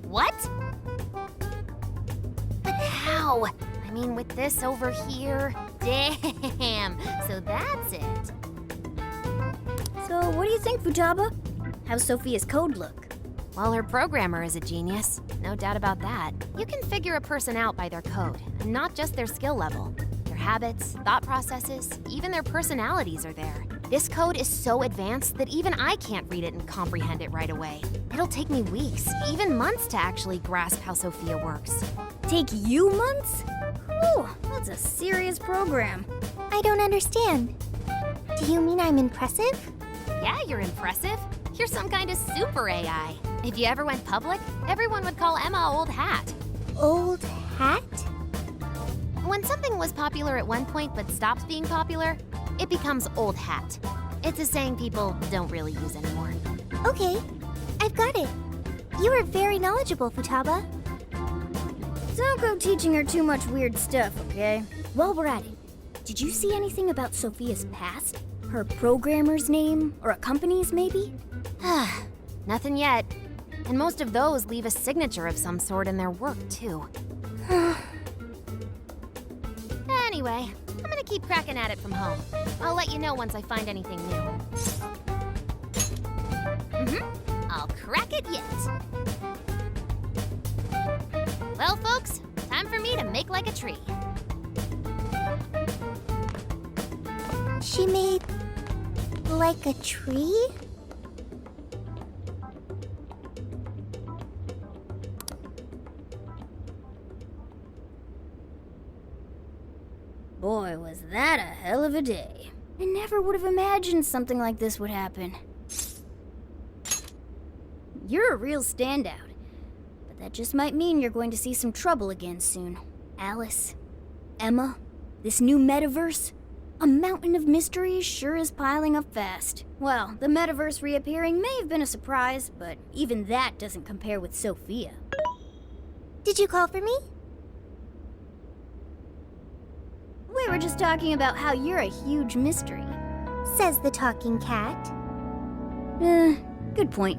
What? But how? I mean, with this over here? Damn, so that's it. So, what do you think, Futaba? How's Sophia's code look? Well, her programmer is a genius. No doubt about that. You can figure a person out by their code, and not just their skill level. Their habits, thought processes, even their personalities are there. This code is so advanced that even I can't read it and comprehend it right away. It'll take me weeks, even months to actually grasp how Sophia works. Take you months? Whew, that's a serious program. I don't understand. Do you mean I'm impressive? Yeah, you're impressive. You're some kind of super AI. If you ever went public, everyone would call Emma Old Hat. Old hat? When something was popular at one point but stops being popular, it becomes old hat. It's a saying people don't really use anymore. Okay, I've got it. You are very knowledgeable, Futaba. Don't go teaching her too much weird stuff, okay? While we're at it, did you see anything about Sophia's past? Her programmer's name, or a company's maybe? Nothing yet. And most of those leave a signature of some sort in their work, too. Anyway, I'm gonna keep cracking at it from home. I'll let you know once I find anything new. I'll crack it yet. Well, folks, time for me to make like a tree. She made like a tree? Boy, was that a hell of a day. I never would have imagined something like this would happen. You're a real standout. But that just might mean you're going to see some trouble again soon. Alice, Emma, this new metaverse. A mountain of mysteries sure is piling up fast. Well, the metaverse reappearing may have been a surprise, but even that doesn't compare with Sophia. Did you call for me? We were just talking about how you're a huge mystery. Says the talking cat. Good point.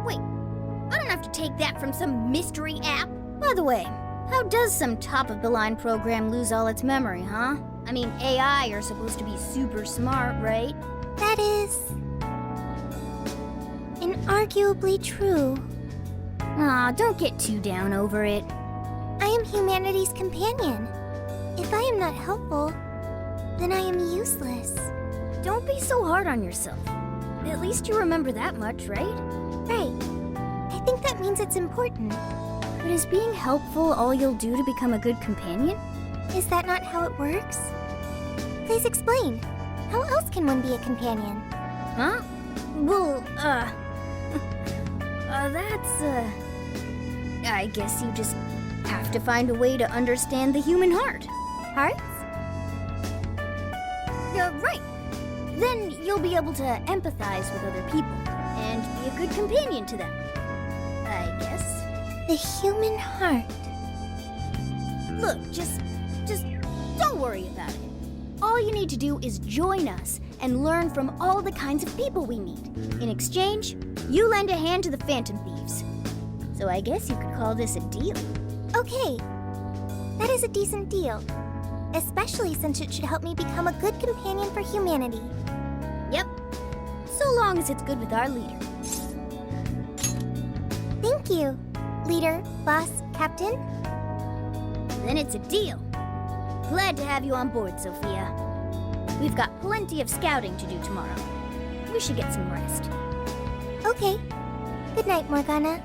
Wait, I don't have to take that from some mystery app. By the way, how does some top-of-the-line program lose all its memory, huh? I mean, AI are supposed to be super smart, right? That is inarguably true. Aw, don't get too down over it. I am humanity's companion. If I am not helpful, then I am useless. Don't be so hard on yourself. At least you remember that much, right? Right. I think that means it's important. But is being helpful all you'll do to become a good companion? Is that not how it works? Please explain. How else can one be a companion? Huh? Well, I guess you just have to find a way to understand the human heart. Hearts? Right. Then you'll be able to empathize with other people and be a good companion to them. I guess. The human heart. Look, just don't worry about it. All you need to do is join us and learn from all the kinds of people we meet. In exchange, you lend a hand to the Phantom Thieves. So I guess you could call this a deal. Okay. That is a decent deal. Especially since it should help me become a good companion for humanity. Yep. So long as it's good with our leader. Thank you, leader, boss, captain. Then it's a deal. Glad to have you on board, Sophia. We've got plenty of scouting to do tomorrow. We should get some rest. Okay. Good night, Morgana.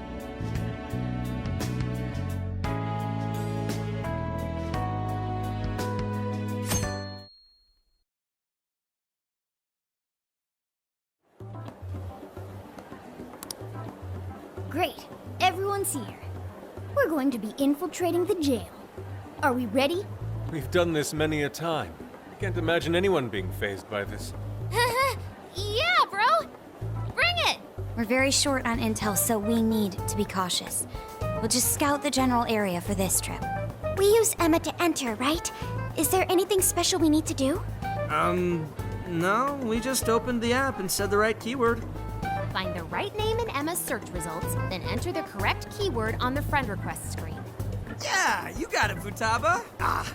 Great. Everyone's here. We're going to be infiltrating the jail. Are we ready? We've done this many a time. I can't imagine anyone being fazed by this. Yeah, bro! Bring it! We're very short on intel, so we need to be cautious. We'll just scout the general area for this trip. We use Emma to enter, right? Is there anything special we need to do? No, we just opened the app and said the right keyword. Find the right name in Emma's search results, then enter the correct keyword on the friend request screen. Yeah, you got it, Futaba.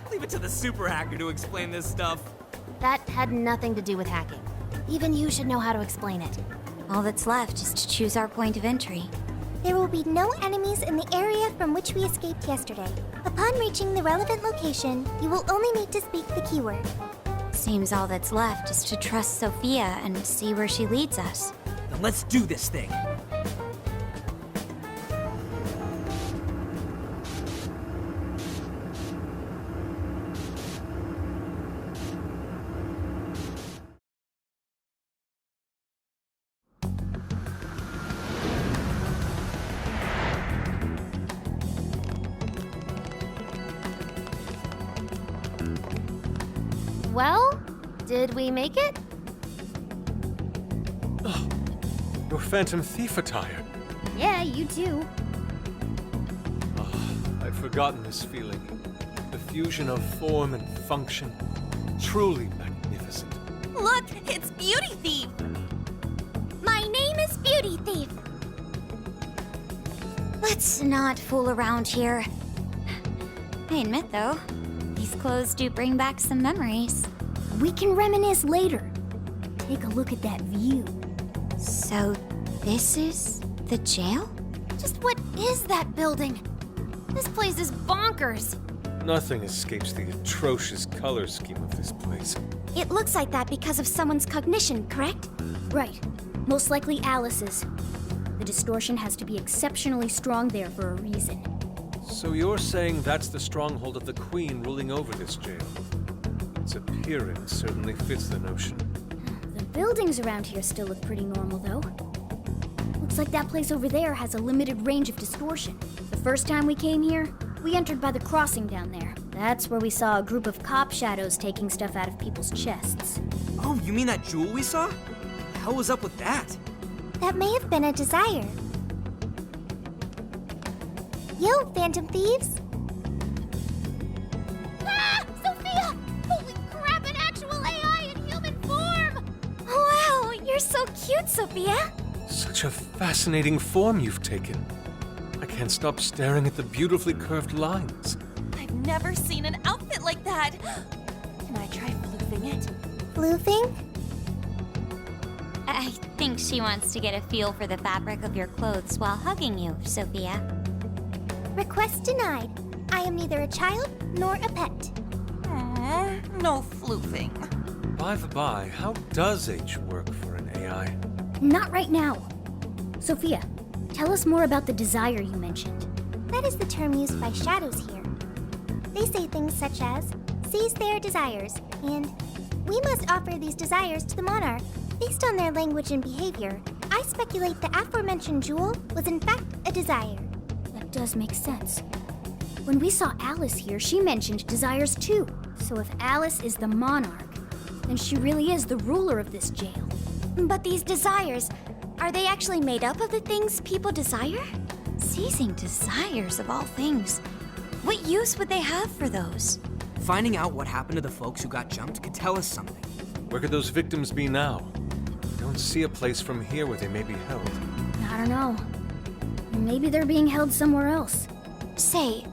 Leave it to the super hacker to explain this stuff. That had nothing to do with hacking. Even you should know how to explain it. All that's left is to choose our point of entry. There will be no enemies in the area from which we escaped yesterday. Upon reaching the relevant location, you will only need to speak the keyword. Seems all that's left is to trust Sophia and see where she leads us. Then let's do this thing. Well, did we make it? Your Phantom Thief attire. Yeah, you too. I'd forgotten this feeling. The fusion of form and function. Truly magnificent. Look, it's Beauty Thief! My name is Beauty Thief. Let's not fool around here. I admit, though, these clothes do bring back some memories. We can reminisce later. Take a look at that view. So, this is the jail? Just what is that building? This place is bonkers. Nothing escapes the atrocious color scheme of this place. It looks like that because of someone's cognition, correct? Right. Most likely Alice's. The distortion has to be exceptionally strong there for a reason. So you're saying that's the stronghold of the Queen ruling over this jail? Its appearance certainly fits the notion. The buildings around here still look pretty normal, though. Looks like that place over there has a limited range of distortion. The first time we came here, we entered by the crossing down there. That's where we saw a group of cop shadows taking stuff out of people's chests. Oh, you mean that jewel we saw? What the hell was up with that? That may have been a desire. Yo, Phantom Thieves! Ah! Sophia! Holy crap, an actual AI in human form! Wow, you're so cute, Sophia! Such a fascinating form you've taken. I can't stop staring at the beautifully curved lines. I've never seen an outfit like that. Can I try floofing it? Floofing? I think she wants to get a feel for the fabric of your clothes while hugging you, Sophia. Request denied. I am neither a child nor a pet. No floofing. By the by, how does H work for an AI? Not right now. Sophia, tell us more about the desire you mentioned. That is the term used by shadows here. They say things such as, seize their desires, and we must offer these desires to the monarch. Based on their language and behavior, I speculate the aforementioned jewel was in fact a desire. That does make sense. When we saw Alice here, she mentioned desires too. So if Alice is the monarch, then she really is the ruler of this jail. But these desires, are they actually made up of the things people desire? Seizing desires of all things. What use would they have for those? Finding out what happened to the folks who got jumped could tell us something. Where could those victims be now? I don't see a place from here where they may be held. I don't know. Maybe they're being held somewhere else. Say,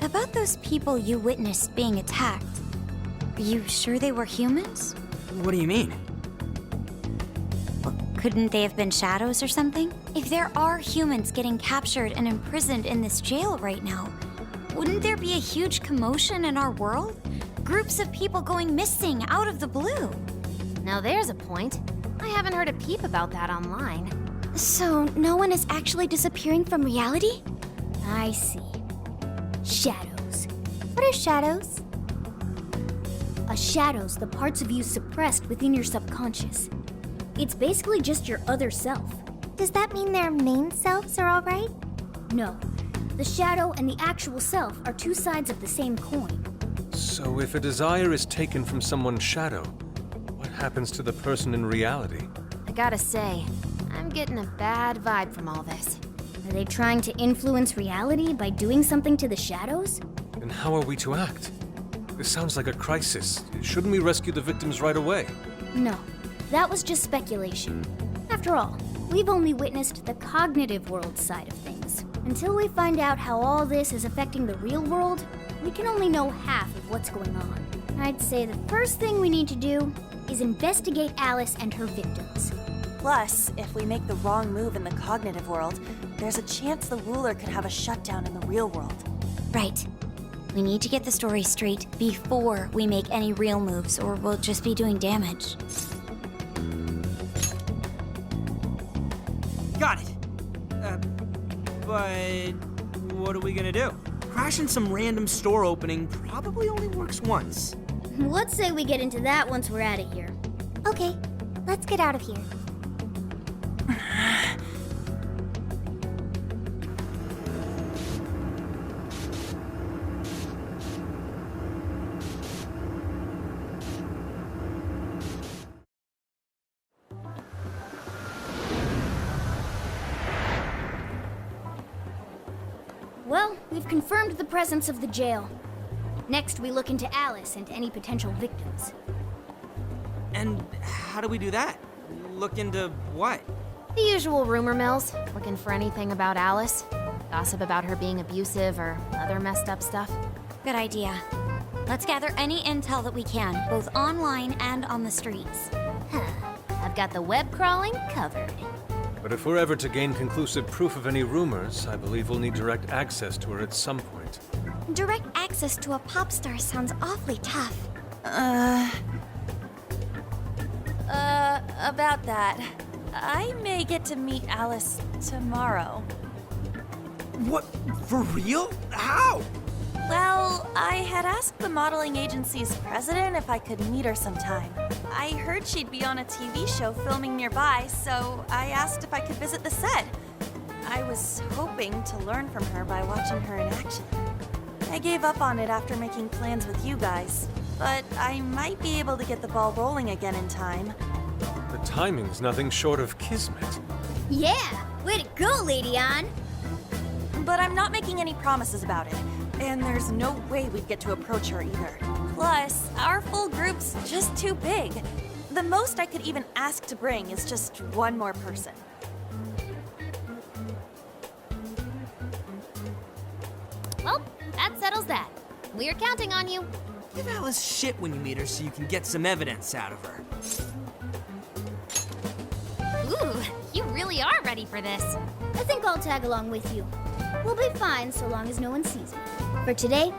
about those people you witnessed being attacked, are you sure they were humans? What do you mean? Couldn't they have been shadows or something? If there are humans getting captured and imprisoned in this jail right now, wouldn't there be a huge commotion in our world? Groups of people going missing out of the blue. Now there's a point. I haven't heard a peep about that online. So, no one is actually disappearing from reality? I see. Shadows. What are shadows? A shadow's the parts of you suppressed within your subconscious. It's basically just your other self. Does that mean their main selves are alright? No. The shadow and the actual self are two sides of the same coin. So if a desire is taken from someone's shadow, what happens to the person in reality? I gotta say, I'm getting a bad vibe from all this. Are they trying to influence reality by doing something to the shadows? Then how are we to act? This sounds like a crisis. Shouldn't we rescue the victims right away? No. That was just speculation. After After all, we've only witnessed the cognitive world side of things. Until we find out how all this is affecting the real world, we can only know half of what's going on. I'd say the first thing we need to do is investigate Alice and her victims. Plus, if we make the wrong move in the cognitive world, there's a chance the ruler could have a shutdown in the real world. Right. We need to get the story straight before we make any real moves, or we'll just be doing damage. Got it. But what are we gonna do? Crashing some random store opening probably only works once. Let's say we get into that once we're out of here. Okay, let's get out of here. Well, we've confirmed the presence of the jail. Next, we look into Alice and any potential victims. And how do we do that? Look into what? The usual rumor mills, looking for anything about Alice. Gossip about her being abusive or other messed up stuff. Good idea. Let's gather any intel that we can, both online and on the streets. I've got the web crawling covered. But if we're ever to gain conclusive proof of any rumors, I believe we'll need direct access to her at some point. Direct access to a pop star sounds awfully tough. About that. I may get to meet Alice tomorrow. What? For real? How? Well, I had asked the modeling agency's president if I could meet her sometime. I heard she'd be on a TV show filming nearby, so I asked if I could visit the set. I was hoping to learn from her by watching her in action. I gave up on it after making plans with you guys, but I might be able to get the ball rolling again in time. The timing's nothing short of kismet. Yeah! Way to go, Lady Ann! But I'm not making any promises about it, and there's no way we'd get to approach her either. Plus, our full group's just too big. The most I could even ask to bring is just one more person. Well, that settles that. We're counting on you. Give Alice shit when you meet her so you can get some evidence out of her. Ooh, you really are ready for this. I think I'll tag along with you. We'll be fine so long as no one sees me. For today,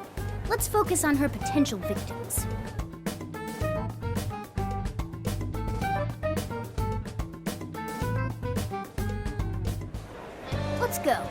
let's focus on her potential victims. Let's go.